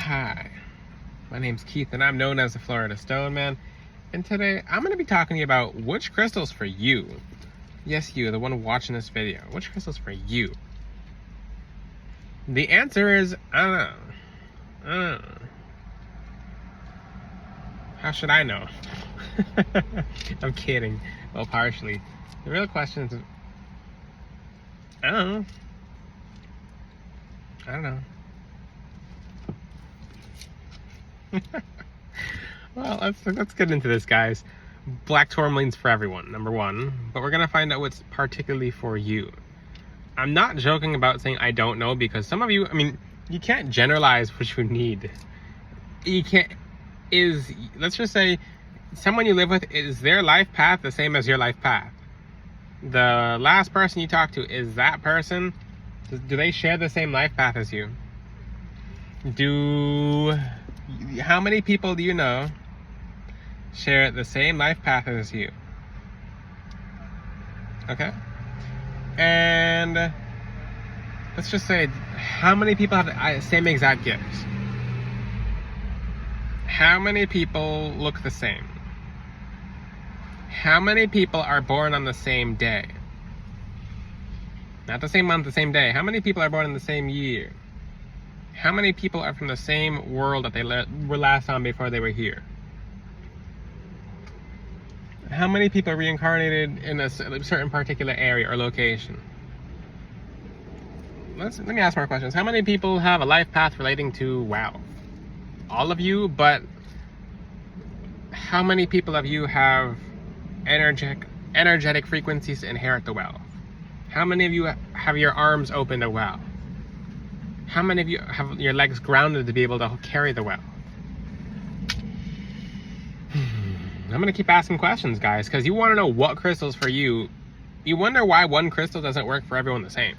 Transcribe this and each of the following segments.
Hi, my name's Keith and I'm known as the Florida Stone Man, and today I'm going to be talking to you about which crystals for you. Yes, you, the one watching this video. Which crystals for you? The answer is, I don't know. How should I know? I'm kidding. Well, partially. The real question is, I don't know. Well, let's get into this, guys. Black tourmaline's for everyone, number one, but we're gonna find out what's particularly for you. I'm not joking about saying I don't know, because some of you, I mean, you can't generalize what you need. You can't, let's just say someone you live with, is their life path the same as your life path? The last person you talk to, is that person, do they share the same life path as you? How many people do you know share the same life path as you? Okay? And let's just say, how many people have the same exact gifts? How many people look the same? How many people are born on the same day? Not the same month, the same day. How many people are born in the same year? How many people are from the same world that they were last on before they were here? How many people are reincarnated in a certain particular area or location? Let me ask more questions. How many people have a life path relating to wealth? All of you, but how many people of you have energetic frequencies to inherit the wealth? How many of you have your arms open to wealth? How many of you have your legs grounded to be able to carry the wealth? I'm going to keep asking questions, guys, because you want to know what crystals for you. You wonder why one crystal doesn't work for everyone the same.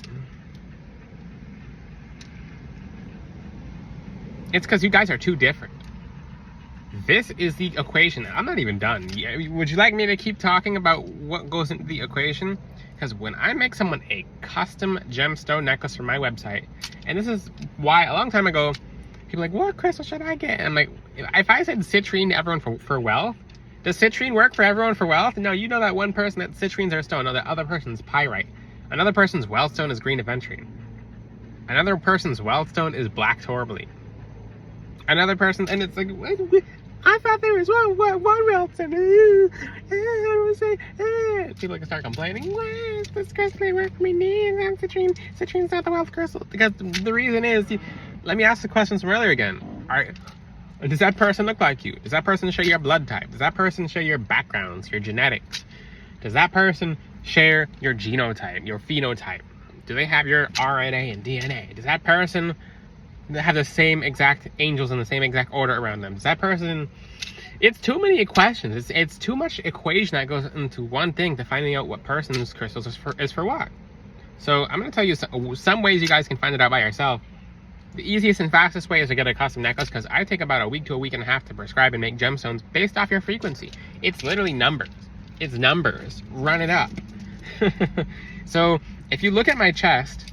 It's because you guys are too different. This is the equation. I'm not even done. Would you like me to keep talking about what goes into the equation? Because when I make someone a custom gemstone necklace for my website, and this is why a long time ago, people are like, what crystal should I get? And I'm like, if I said citrine to everyone for wealth, does citrine work for everyone for wealth? No, you know that one person that citrine's their stone. No, that other person's pyrite. Another person's wealth stone is green aventurine. Another person's wealth stone is black tourmaline. Another person, and it's like, I thought there was one wealth stone. People can start complaining. What? This crystal ain't work for me. I'm citrine. Citrine's not the wealth crystal. Because the reason is, let me ask the questions from earlier again. Does that person look like you? Does that person share your blood type? Does that person share your backgrounds, your genetics? Does that person share your genotype, your phenotype? Do they have your RNA and DNA? Does that person have the same exact angels in the same exact order around them? Does that person... It's too many questions. It's too much equation that goes into one thing to finding out what person's crystals is for what. So I'm going to tell you some ways you guys can find it out by yourself. The easiest and fastest way is to get a custom necklace, because I take about a week to a week and a half to prescribe and make gemstones based off your frequency. It's literally numbers. It's numbers. Run it up. So if you look at my chest,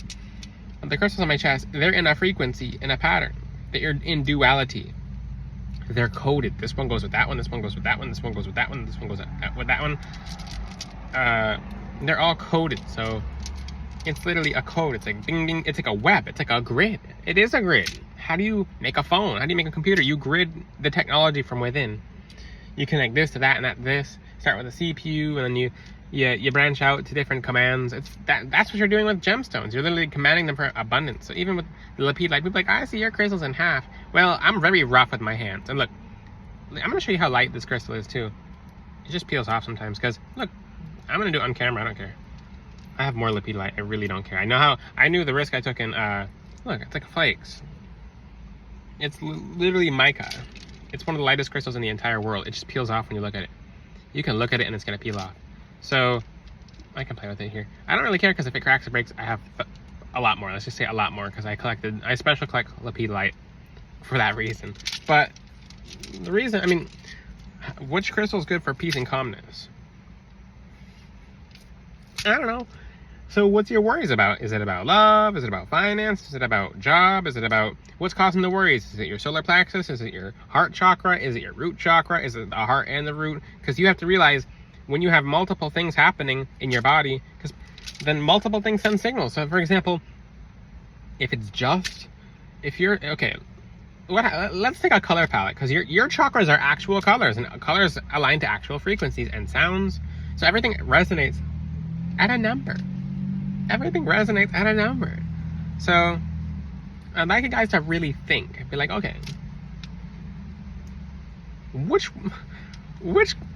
the crystals on my chest, they're in a frequency, in a pattern. They're in duality. They're coded. This one goes with that one, this one goes with that one, this one goes with that one, this one goes with that one. They're all coded, so it's literally a code. It's like bing, bing. It's like a web. It's like a grid. It is a grid. How do you make a phone? How do you make a computer? You grid the technology from within. You connect this to that and that to this. Start with a CPU, and then you branch out to different commands. That's what you're doing with gemstones. You're literally commanding them for abundance. So even with the lapidolite, people are like, I see your crystals in half. Well, I'm very rough with my hands. And look, I'm going to show you how light this crystal is too. It just peels off sometimes, because look, I'm going to do it on camera. I don't care. I have more lapidolite. I really don't care. I knew the risk I took in, look, it's like flakes. It's literally mica. It's one of the lightest crystals in the entire world. It just peels off when you look at it. You can look at it and it's going to peel off. So I can play with it here. I don't really care, because if it cracks or breaks, I have a lot more. Let's just say a lot more, because I special collect lapidolite for that reason. But the reason, I mean, which crystal is good for peace and calmness? I don't know. So what's your worries about? Is it about love? Is it about finance? Is it about job? Is it about what's causing the worries? Is it your solar plexus? Is it your heart chakra? Is it your root chakra? Is it the heart and the root? Because you have to realize when you have multiple things happening in your body, because then multiple things send signals. So for example, if you're okay, let's take a color palette, because your chakras are actual colors, and colors align to actual frequencies and sounds. So everything resonates at a number. Everything resonates at a number. So I'd like you guys to really think. Be like, okay, which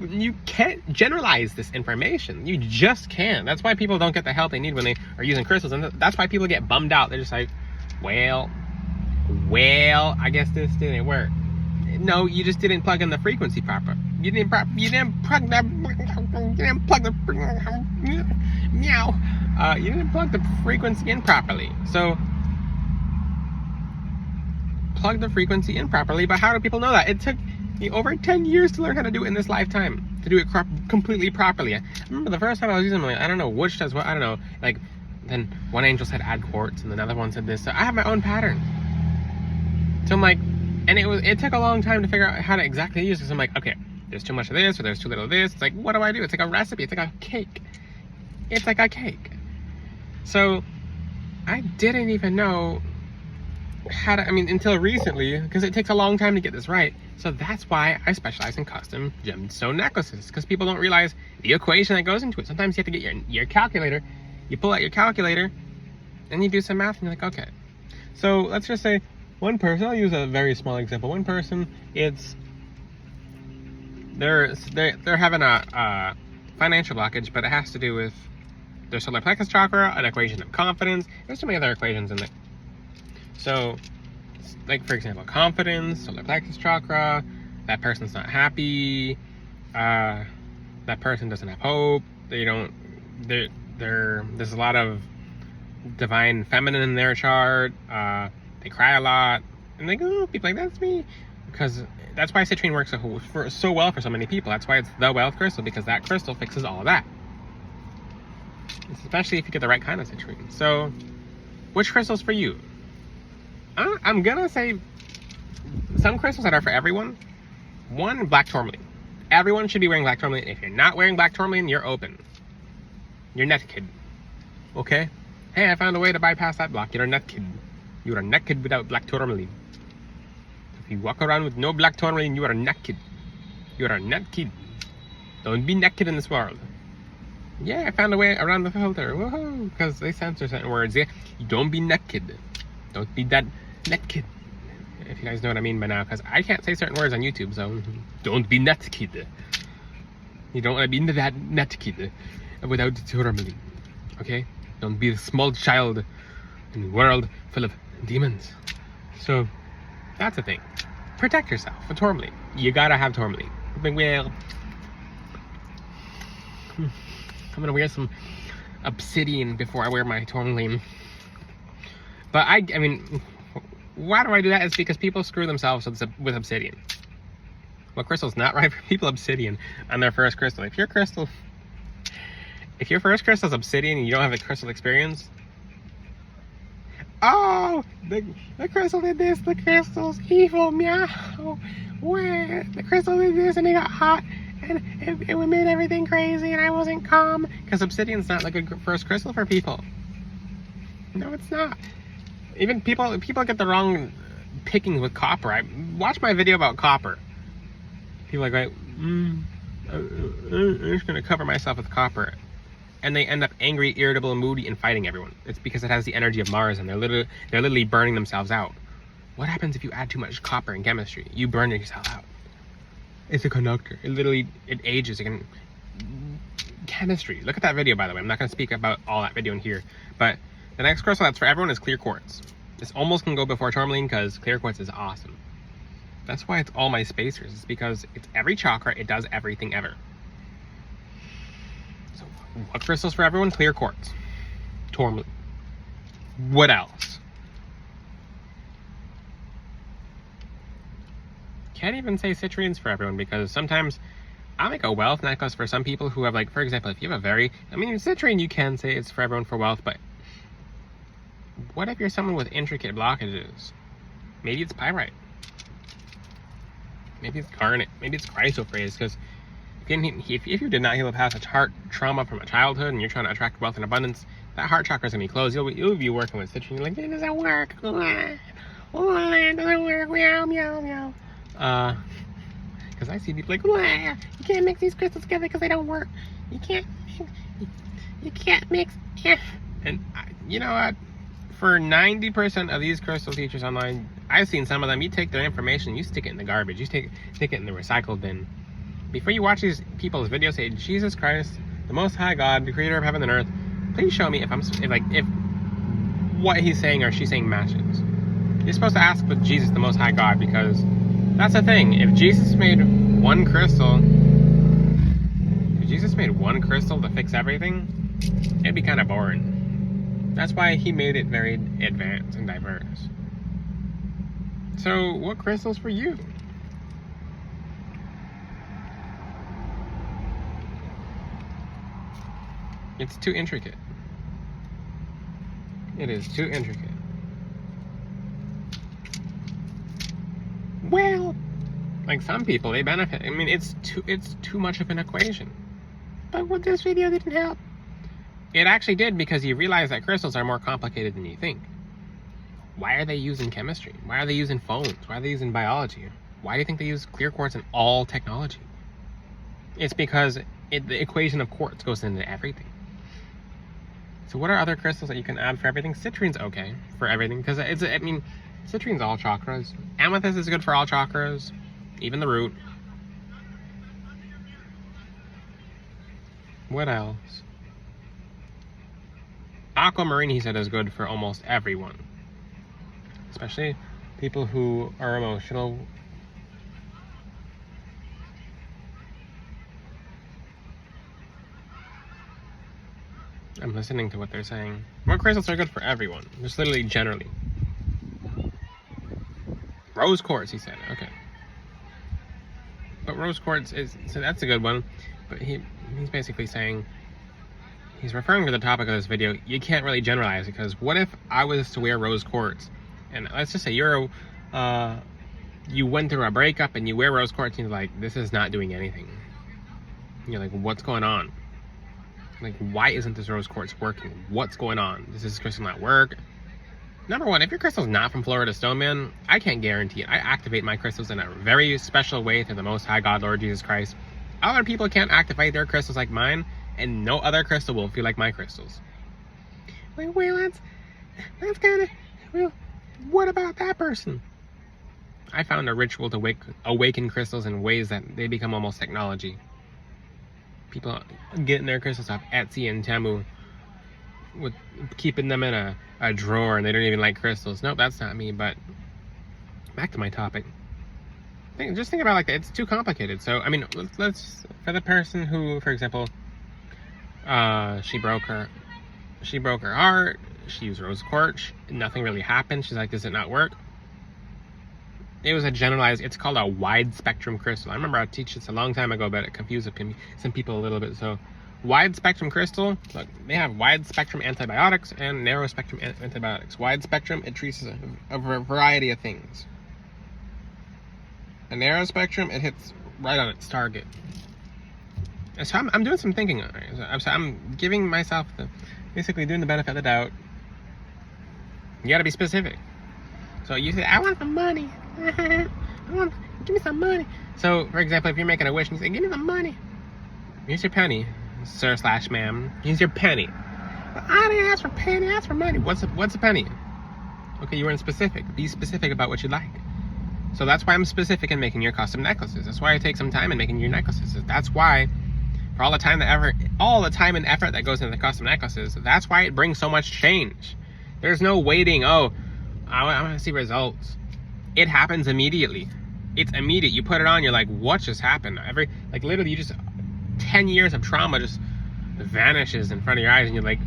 you can't generalize this information. You just can't. That's why people don't get the help they need when they are using crystals, and that's why people get bummed out. They're just like, well, I guess this didn't work. No, you just didn't plug in the frequency proper. You didn't plug the meow. You didn't plug the frequency in properly. So plug the frequency in properly. But how do people know that? It took me over 10 years to learn how to do it in this lifetime, to do it completely properly. I remember the first time I was using them, like, I don't know which does what, I don't know. Like, then one angel said add quartz, and another one said this. So I have my own pattern. So I'm like, and it took a long time to figure out how to exactly use it. So I'm like, okay, there's too much of this, or there's too little of this. It's like, what do I do? It's like a recipe. It's like a cake. It's like a cake. So I didn't even know how to, until recently, because it takes a long time to get this right. So that's why I specialize in custom gemstone necklaces, because people don't realize the equation that goes into it. Sometimes you have to get your calculator. You pull out your calculator, and you do some math, and you're like, okay. So let's just say one person, I'll use a very small example. One person, they're having a financial blockage, but it has to do with their solar plexus chakra, an equation of confidence. There's so many other equations in there. So, like for example, confidence, solar plexus chakra, that person's not happy, that person doesn't have hope, there's a lot of divine feminine in their chart, they cry a lot, and they go, people like, that's me. Because that's why citrine works so well for so many people. That's why it's the wealth crystal, because that crystal fixes all that. Especially if you get the right kind of citrine. So, which crystal's for you? I'm gonna say some crystals that are for everyone. One, black tourmaline. Everyone should be wearing black tourmaline. If you're not wearing black tourmaline, you're open. You're naked. Okay? Hey, I found a way to bypass that block. You're naked. You are naked without black tourmaline. If you walk around with no black tourmaline, you are naked. You are naked. Don't be naked in this world. Yeah, I found a way around the filter. Woohoo! Because they censor certain words. Yeah, you don't be naked. Don't be that naked. If you guys know what I mean by now, because I can't say certain words on YouTube, so don't be naked. You don't want to be into that naked without tourmaline. Okay? Don't be a small child in a world full of demons. So, that's the thing. Protect yourself with tourmaline. You gotta have tourmaline. Well, I'm gonna wear some obsidian before I wear my tourmaline. But I mean, why do I do that? It's because people screw themselves with obsidian. Well, crystal's not right for people. Obsidian on their first crystal. If your first crystal is obsidian and you don't have a crystal experience, oh, the crystal did this, the crystal's evil, meow. Where the crystal did this and it got hot and it made everything crazy and I wasn't calm. Because obsidian's not like a first crystal for people. No, it's not. Even people get the wrong pickings with copper. I watched my video about copper. People are like, I'm just gonna cover myself with copper. And they end up angry, irritable, moody, and fighting everyone. It's because it has the energy of Mars, and they're literally burning themselves out. What happens if you add too much copper in chemistry? You burn yourself out. It's a conductor. It ages. Chemistry. Look at that video, by the way. I'm not gonna speak about all that video in here, but the next crystal that's for everyone is clear quartz. This almost can go before tourmaline because clear quartz is awesome. That's why it's all my spacers. It's because it's every chakra. It does everything ever. So what crystals for everyone? Clear quartz. Tourmaline. What else? Can't even say citrines for everyone because sometimes I'll make a wealth necklace for some people who have, like, for example, if you have a very, I mean, citrine, you can say it's for everyone for wealth, but what if you're someone with intricate blockages? Maybe it's pyrite. Maybe it's garnet. Maybe it's chrysoprase, because if you did not heal a past heart trauma from a childhood and you're trying to attract wealth and abundance, that heart chakra is going to be closed. You'll be working with citrine. You're like, it doesn't work. Oh, it doesn't work. Meow, meow, meow. Because I see people like, you can't mix these crystals together because they don't work. You can't mix. And you know what? For 90% of these crystal teachers online, I've seen some of them, you take their information, you stick it in the garbage. You stick it in the recycle bin. Before you watch these people's videos, say, Jesus Christ, the Most High God, the creator of heaven and earth, please show me if what he's saying or she's saying matches. You're supposed to ask with Jesus, the Most High God, because that's the thing. If Jesus made one crystal to fix everything, it'd be kind of boring. That's why he made it very advanced and diverse. So, what crystals for you? It's too intricate. It is too intricate. Well, like some people, they benefit. I mean, it's too much of an equation. But what this video didn't help. It actually did, because you realize that crystals are more complicated than you think. Why are they using chemistry? Why are they using phones? Why are they using biology? Why do you think they use clear quartz in all technology? It's because the equation of quartz goes into everything. So what are other crystals that you can add for everything? Citrine's okay for everything, because citrine's all chakras. Amethyst is good for all chakras, even the root. What else? Aquamarine, he said, is good for almost everyone. Especially people who are emotional. I'm listening to what they're saying. What crystals are good for everyone? Just literally generally. Rose quartz, he said. Okay. But rose quartz so that's a good one. But he's basically saying, he's referring to the topic of this video. You can't really generalize, because what if I was to wear rose quartz, and let's just say you went through a breakup and you wear rose quartz and you're like, this is not doing anything. You're like, what's going on? Like, why isn't this rose quartz working? What's going on? Does this crystal not work? Number one, if your crystal's not from Florida Stone Man, I can't guarantee it. I activate my crystals in a very special way through the Most High God, Lord Jesus Christ. Other people can't activate their crystals like mine, and no other crystal will feel like my crystals. Well, that's kind of, well, what about that person? I found a ritual to awaken crystals in ways that they become almost technology. People getting their crystals off Etsy and Temu, with keeping them in a drawer, and they don't even like crystals. Nope, that's not me. But back to my topic. Just think about it like that. It's too complicated. So, I mean, let's for the person who, for example, she broke her heart. She used rose quartz. Nothing really happened. She's like, does it not work? It was a generalized, it's called a wide spectrum crystal. I remember I teach this a long time ago, but it confused some people a little bit. So wide spectrum crystal, look, they have wide spectrum antibiotics and narrow spectrum antibiotics. Wide spectrum, it treats a variety of things. A narrow spectrum, it hits right on its target. And so I'm doing some thinking. So I'm giving myself basically doing the benefit of the doubt. You gotta be specific. So you say, I want some money. Give me some money. So, for example, if you're making a wish and you say, give me some money. Here's your penny, sir/ma'am. Here's your penny. But I didn't ask for penny, I asked for money. What's a penny? Okay, you weren't specific. Be specific about what you like. So that's why I'm specific in making your custom necklaces. That's why I take some time in making your necklaces. That's why, for all the time and effort that goes into the custom necklaces, that's why it brings so much change. There's no waiting, I want to see results. It happens immediately. It's immediate. You put it on, you're like, what just happened? Literally, you just 10 years of trauma just vanishes in front of your eyes, and you're like,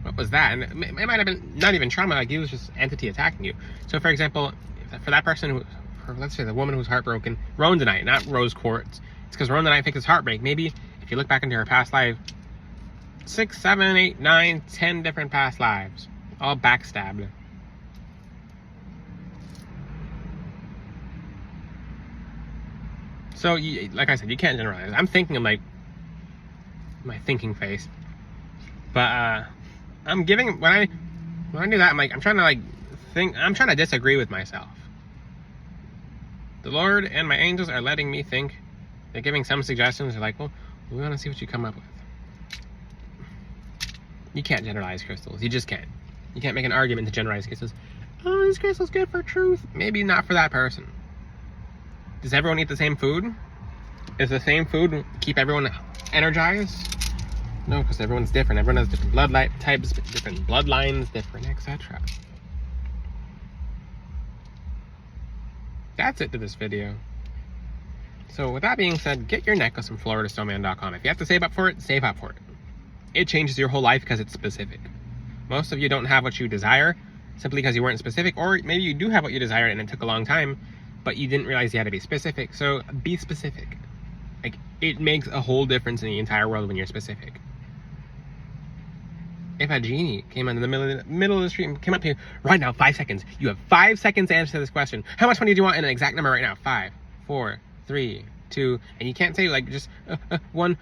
what was that? And it might have been not even trauma, like it was just entity attacking you. So, for example, for that person let's say the woman who's heartbroken, rondonite, not rose quartz. It's because Rona Knight fixes heartbreak. Maybe if you look back into her past life, 6, 7, 8, 9, 10 different past lives, all backstabbed. So, like I said, you can't generalize. I'm thinking of like my thinking face, but I'm giving when I do that, I'm trying to like think. I'm trying to disagree with myself. The Lord and my angels are letting me think. They're giving some suggestions. They're like, well, we want to see what you come up with. You can't generalize crystals. You just can't. You can't make an argument to generalize crystals. Oh, this crystal's good for truth. Maybe not for that person. Does everyone eat the same food? Is the same food keep everyone energized? No, because everyone's different. Everyone has different blood types, different bloodlines, different etc. That's it to this video. So with that being said, get your necklace from FloridaStoneman.com. If you have to save up for it, save up for it. It changes your whole life because it's specific. Most of you don't have what you desire simply because you weren't specific, or maybe you do have what you desired and it took a long time, but you didn't realize you had to be specific. So be specific. Like, it makes a whole difference in the entire world when you're specific. If a genie came into the middle of the street and came up to you right now, 5 seconds. You have 5 seconds to answer this question. How much money do you want in an exact number right now? 5, 4, 3, 2, and you can't say like just one.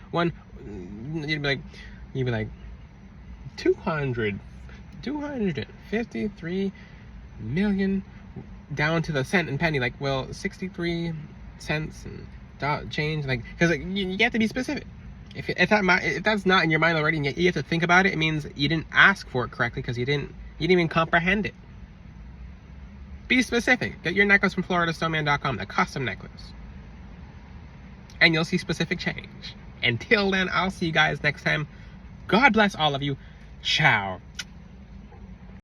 You'd be like 253 million down to the cent and penny. Like, well, 63 cents and change. Like, because like, you have to be specific. If that's not in your mind already, and you have to think about it, it means you didn't ask for it correctly because you didn't even comprehend it. Be specific. Get your necklace from FloridaStoneman.com, the custom necklace, and you'll see specific change. Until then, I'll see you guys next time. God bless all of you. Ciao.